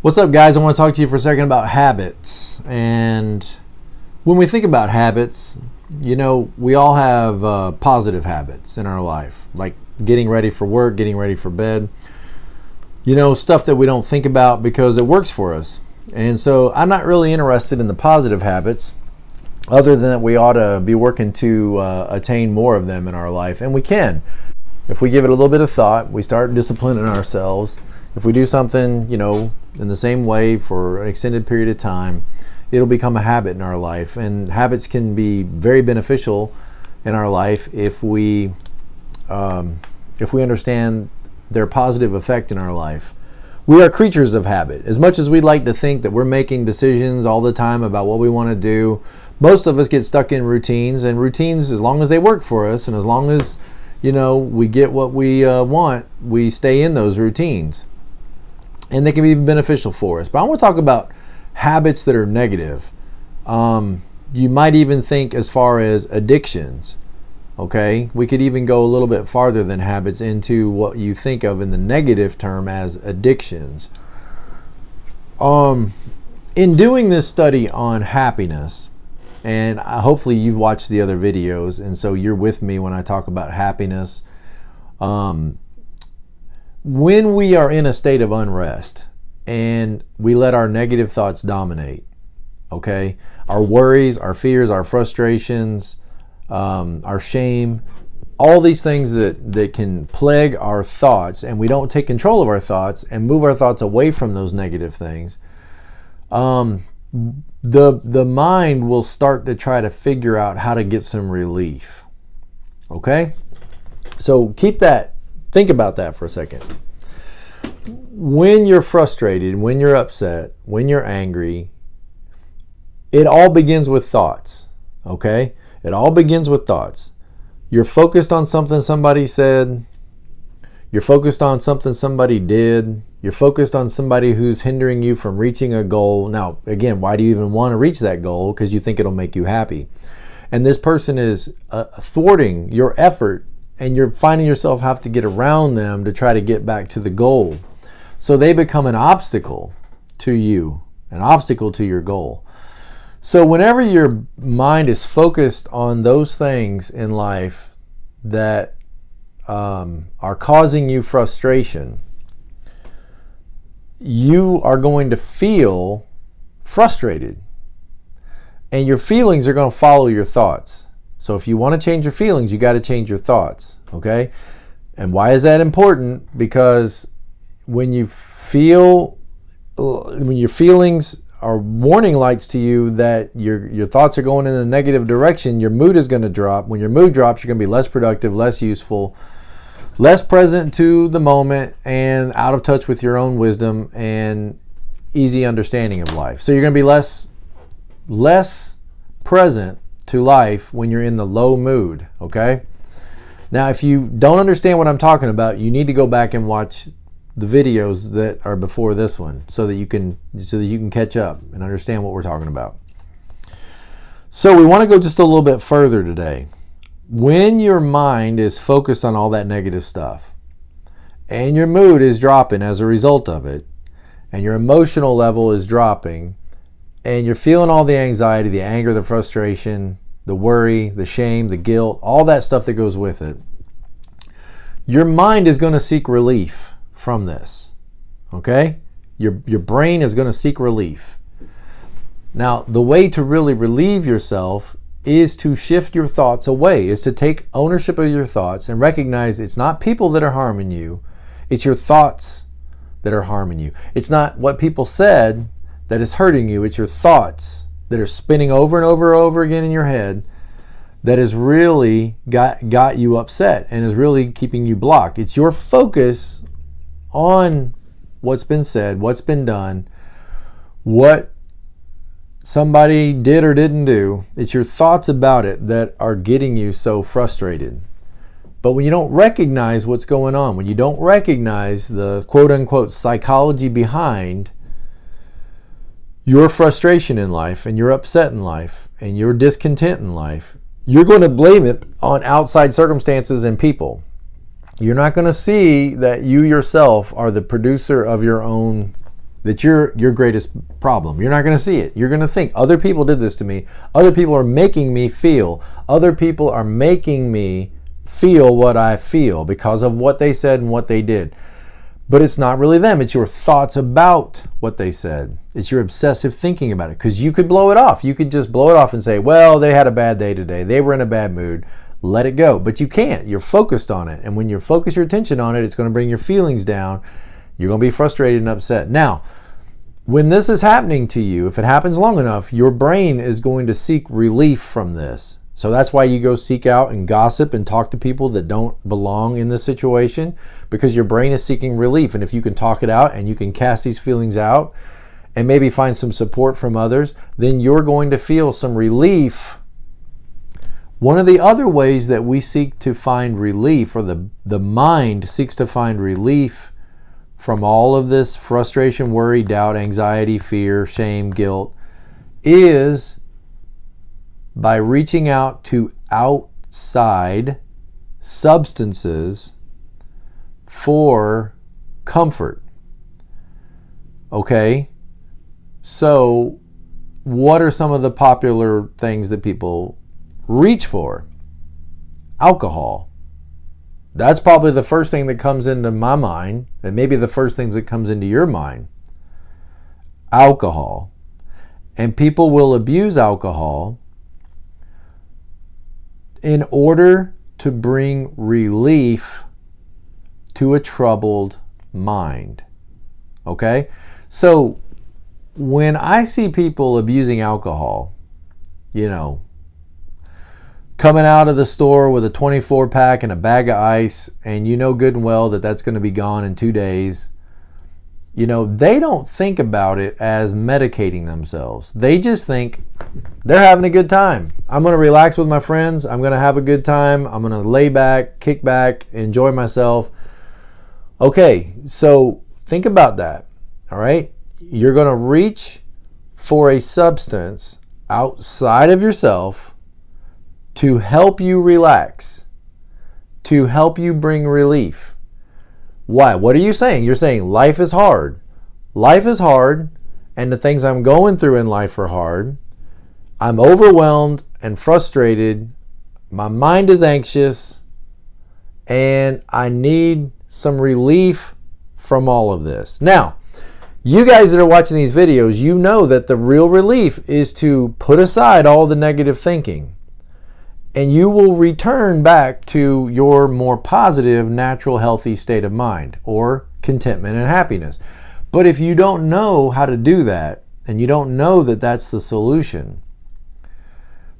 What's up, guys? I want to talk to you for a second about habits. And when we think about habits, we all have positive habits in our life, like getting ready for work, getting ready for bed, stuff that we don't think about because it works for us. And so I'm not really interested in the positive habits, other than that we ought to be working to attain more of them in our life. And we can. If we give it a little bit of thought, we start disciplining ourselves. If we do something, in the same way for an extended period of time, it'll become a habit in our life. And habits can be very beneficial in our life if we understand their positive effect in our life. We are creatures of habit. As much as we'd like to think that we're making decisions all the time about what we want to do, most of us get stuck in routines. And routines, as long as they work for us and as long as we get what we want, we stay in those routines. And they can be beneficial for us. But I want to talk about habits that are negative. You might even think as far as addictions. Okay? We could even go a little bit farther than habits into what you think of in the negative term as addictions. In doing this study on happiness, and hopefully you've watched the other videos, and so you're with me when I talk about happiness. When we are in a state of unrest and we let our negative thoughts dominate, okay, our worries, our fears, our frustrations, our shame, all these things that can plague our thoughts, and we don't take control of our thoughts and move our thoughts away from those negative things, the mind will start to try to figure out how to get some relief. Okay? So think about that for a second. When you're frustrated, when you're upset, when you're angry, it all begins with thoughts. Okay? It all begins with thoughts. You're focused on something somebody said. You're focused on something somebody did. You're focused on somebody who's hindering you from reaching a goal. Now, again, why do you even want to reach that goal? Because you think it'll make you happy. And this person is thwarting your effort, and you're finding yourself have to get around them to try to get back to the goal. So they become an obstacle to you, an obstacle to your goal. So whenever your mind is focused on those things in life that are causing you frustration, you are going to feel frustrated. And your feelings are going to follow your thoughts. So if you want to change your feelings, you got to change your thoughts, okay? And why is that important? Because when your feelings are warning lights to you that your thoughts are going in a negative direction, your mood is going to drop. When your mood drops, you're going to be less productive, less useful, less present to the moment, and out of touch with your own wisdom and easy understanding of life. So you're going to be less present to life when you're in the low mood, okay? Now, if you don't understand what I'm talking about, you need to go back and watch the videos that are before this one so that you can catch up and understand what we're talking about. So we want to go just a little bit further today. When your mind is focused on all that negative stuff and your mood is dropping as a result of it, and your emotional level is dropping, and you're feeling all the anxiety, the anger, the frustration, the worry, the shame, the guilt, all that stuff that goes with it, your mind is going to seek relief from this. Okay? Your brain is going to seek relief. Now, the way to really relieve yourself is to shift your thoughts away, is to take ownership of your thoughts and recognize it's not people that are harming you, it's your thoughts that are harming you. It's not what people said that is hurting you, it's your thoughts that are spinning over and over and over again in your head that has really got you upset and is really keeping you blocked. It's your focus on what's been said, what's been done, what somebody did or didn't do. It's your thoughts about it that are getting you so frustrated. But when you don't recognize what's going on, when you don't recognize the quote-unquote psychology behind your frustration in life and your upset in life and your discontent in life, you're going to blame it on outside circumstances and people. You're not going to see that you yourself are the producer of your own that you're your greatest problem. You're not going to see it. You're going to think, other people did this to me. Other people are making me feel. Other people are making me feel what I feel because of what they said and what they did. But it's not really them. It's your thoughts about what they said. It's your obsessive thinking about it. Because you could blow it off. You could just blow it off and say, well, they had a bad day today. They were in a bad mood. Let it go. But you can't. You're focused on it. And when you focus your attention on it, it's going to bring your feelings down. You're going to be frustrated and upset. Now, when this is happening to you, if it happens long enough, your brain is going to seek relief from this. So that's why you go seek out and gossip and talk to people that don't belong in this situation, because your brain is seeking relief. And if you can talk it out and you can cast these feelings out and maybe find some support from others, then you're going to feel some relief. One of the other ways that we seek to find relief, or the mind seeks to find relief from all of this frustration, worry, doubt, anxiety, fear, shame, guilt, is by reaching out to outside substances for comfort. Okay? So, what are some of the popular things that people reach for? Alcohol. That's probably the first thing that comes into my mind, and maybe the first things that comes into your mind. Alcohol. And people will abuse alcohol in order to bring relief to a troubled mind. Okay? So, when I see people abusing alcohol, coming out of the store with a 24-pack and a bag of ice, and you know good and well that that's going to be gone in 2 days, they don't think about it as medicating themselves. They just think they're having a good time. I'm going to relax with my friends. I'm going to have a good time. I'm going to lay back, kick back, enjoy myself. Okay, so think about that, all right? You're going to reach for a substance outside of yourself to help you relax, to help you bring relief. Why? What are you saying? You're saying life is hard. Life is hard, and the things I'm going through in life are hard. I'm overwhelmed and frustrated. My mind is anxious, and I need some relief from all of this. Now, you guys that are watching these videos, you know that the real relief is to put aside all the negative thinking. And you will return back to your more positive, natural, healthy state of mind, or contentment and happiness. But if you don't know how to do that, and you don't know that that's the solution,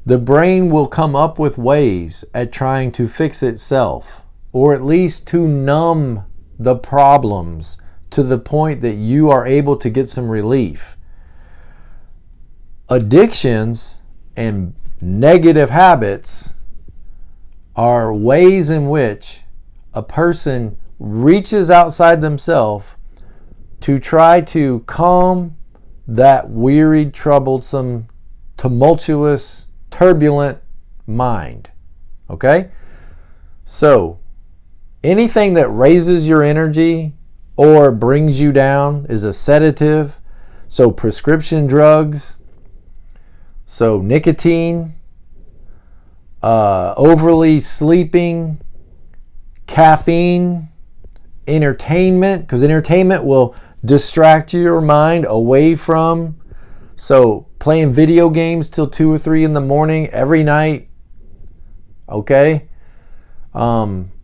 the brain will come up with ways at trying to fix itself, or at least to numb the problems to the point that you are able to get some relief. Addictions and negative habits are ways in which a person reaches outside themselves to try to calm that wearied, troublesome, tumultuous, turbulent mind. Okay? So, anything that raises your energy or brings you down is a sedative. So, prescription drugs, so nicotine, overly sleeping, caffeine, entertainment, because entertainment will distract your mind away from, so playing video games till 2 or 3 in the morning every night. Okay?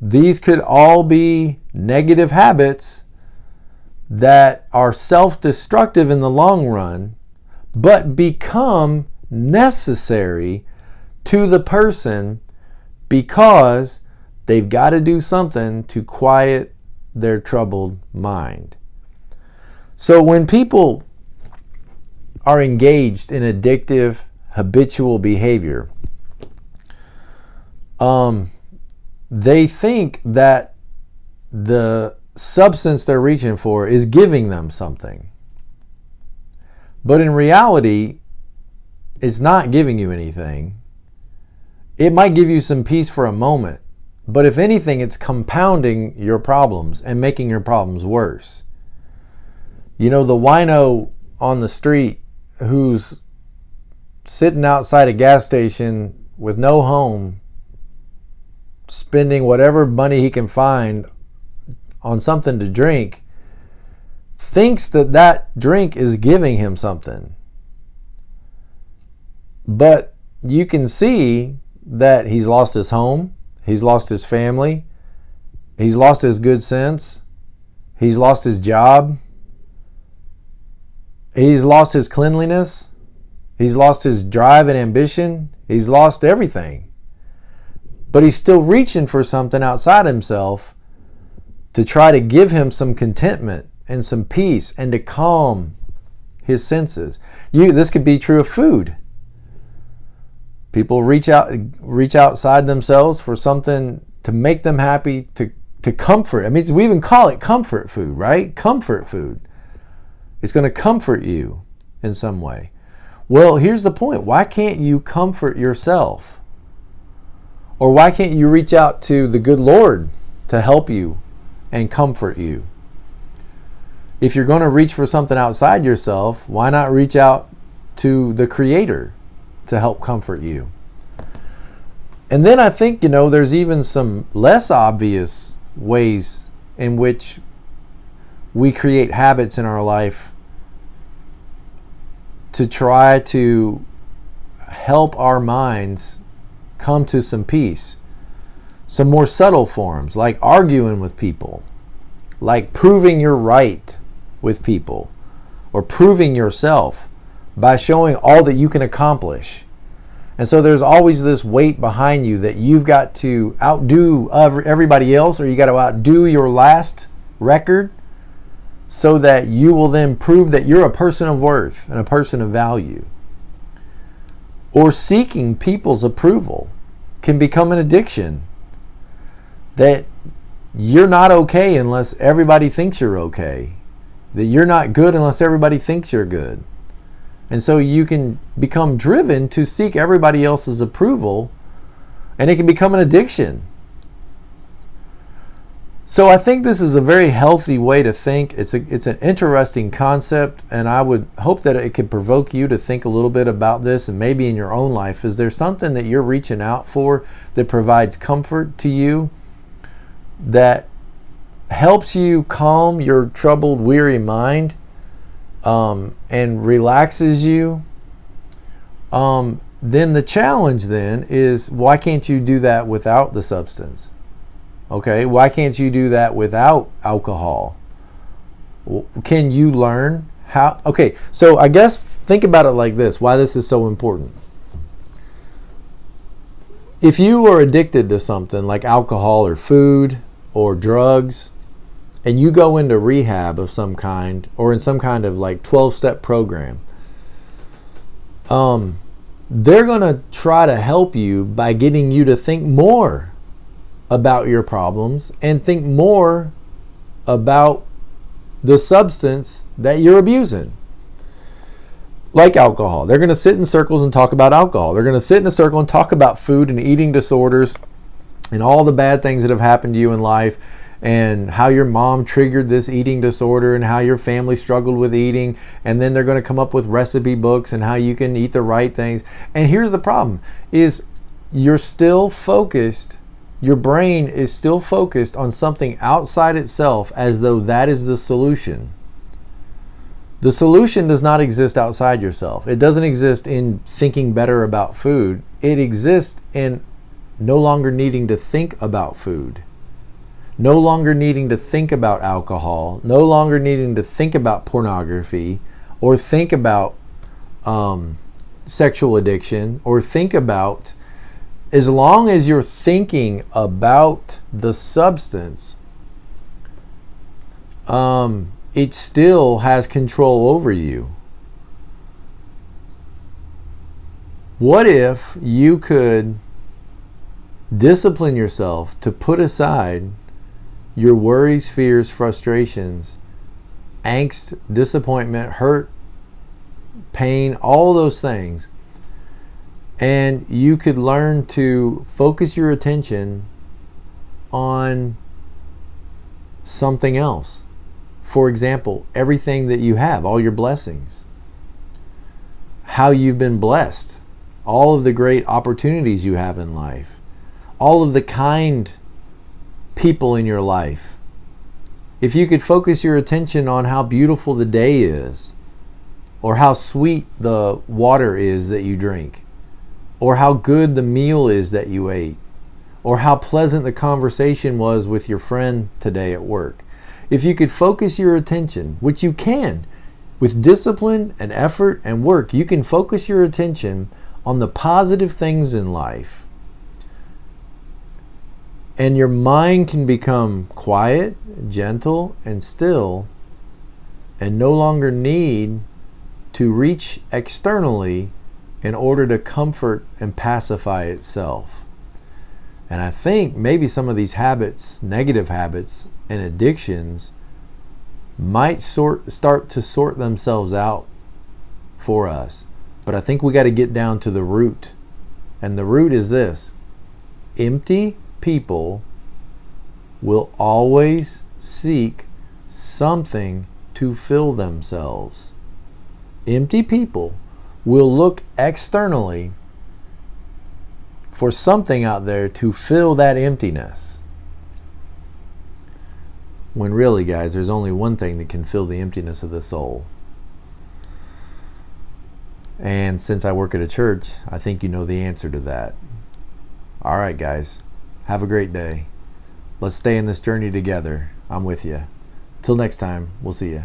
These could all be negative habits that are self-destructive in the long run, but become necessary to the person because they've got to do something to quiet their troubled mind. So when people are engaged in addictive, habitual behavior, they think that the substance they're reaching for is giving them something. But in reality, it's not giving you anything. It might give you some peace for a moment, but if anything, it's compounding your problems and making your problems worse. You know, the wino on the street who's sitting outside a gas station with no home, spending whatever money he can find on something to drink, thinks that that drink is giving him something. But you can see that he's lost his home, he's lost his family, he's lost his good sense, he's lost his job, he's lost his cleanliness, he's lost his drive and ambition, he's lost everything. But he's still reaching for something outside himself to try to give him some contentment and some peace and to calm his senses. This could be true of food. People reach outside themselves for something to make them happy, to comfort. I mean, we even call it comfort food, right? Comfort food. It's going to comfort you in some way. Well, here's the point. Why can't you comfort yourself? Or why can't you reach out to the good Lord to help you and comfort you? If you're going to reach for something outside yourself, why not reach out to the Creator to help comfort you? And then I think, there's even some less obvious ways in which we create habits in our life to try to help our minds come to some peace. Some more subtle forms, like arguing with people, like proving you're right with people, or proving yourself by showing all that you can accomplish. And so there's always this weight behind you that you've got to outdo everybody else, or you got to outdo your last record, so that you will then prove that you're a person of worth and a person of value. Or seeking people's approval can become an addiction, that you're not okay unless everybody thinks you're okay, that you're not good unless everybody thinks you're good. And so you can become driven to seek everybody else's approval, and it can become an addiction. So I think this is a very healthy way to think. It's an interesting concept, and I would hope that it could provoke you to think a little bit about this, and maybe in your own life. Is there something that you're reaching out for that provides comfort to you, that helps you calm your troubled, weary mind, and relaxes you? Then the challenge then is, why can't you do that without the substance? Okay, why can't you do that without alcohol? Can you learn how? Okay, so I guess think about it like this, why this is so important. If you are addicted to something like alcohol or food or drugs, and you go into rehab of some kind, or in some kind of like 12-step program, they're going to try to help you by getting you to think more about your problems and think more about the substance that you're abusing. Like alcohol. They're going to sit in circles and talk about alcohol. They're going to sit in a circle and talk about food and eating disorders and all the bad things that have happened to you in life, and how your mom triggered this eating disorder, and how your family struggled with eating. And then they're going to come up with recipe books and how you can eat the right things. And here's the problem, is you're still focused. Your brain is still focused on something outside itself, as though that is the solution. The solution does not exist outside yourself. It doesn't exist in thinking better about food. It exists in no longer needing to think about food, no longer needing to think about alcohol, no longer needing to think about pornography, or think about sexual addiction, or think about. As long as you're thinking about the substance, it still has control over you. What if you could discipline yourself to put aside your worries, fears, frustrations, angst, disappointment, hurt, pain, all those things, and you could learn to focus your attention on something else. For example, everything that you have, all your blessings, how you've been blessed, all of the great opportunities you have in life, all of the kind people in your life. If you could focus your attention on how beautiful the day is, or how sweet the water is that you drink, or how good the meal is that you ate, or how pleasant the conversation was with your friend today at work. If you could focus your attention, which you can, with discipline and effort and work, you can focus your attention on the positive things in life. And your mind can become quiet, gentle, and still, and no longer need to reach externally in order to comfort and pacify itself. And I think maybe some of these habits, negative habits and addictions, might start to sort themselves out for us. But I think we got to get down to the root. And the root is this: empty people will always seek something to fill themselves. Empty people will look externally for something out there to fill that emptiness. When really, guys, there's only one thing that can fill the emptiness of the soul. And since I work at a church, I think you know the answer to that. All right, guys, have a great day. Let's stay in this journey together. I'm with you. Till next time, we'll see you.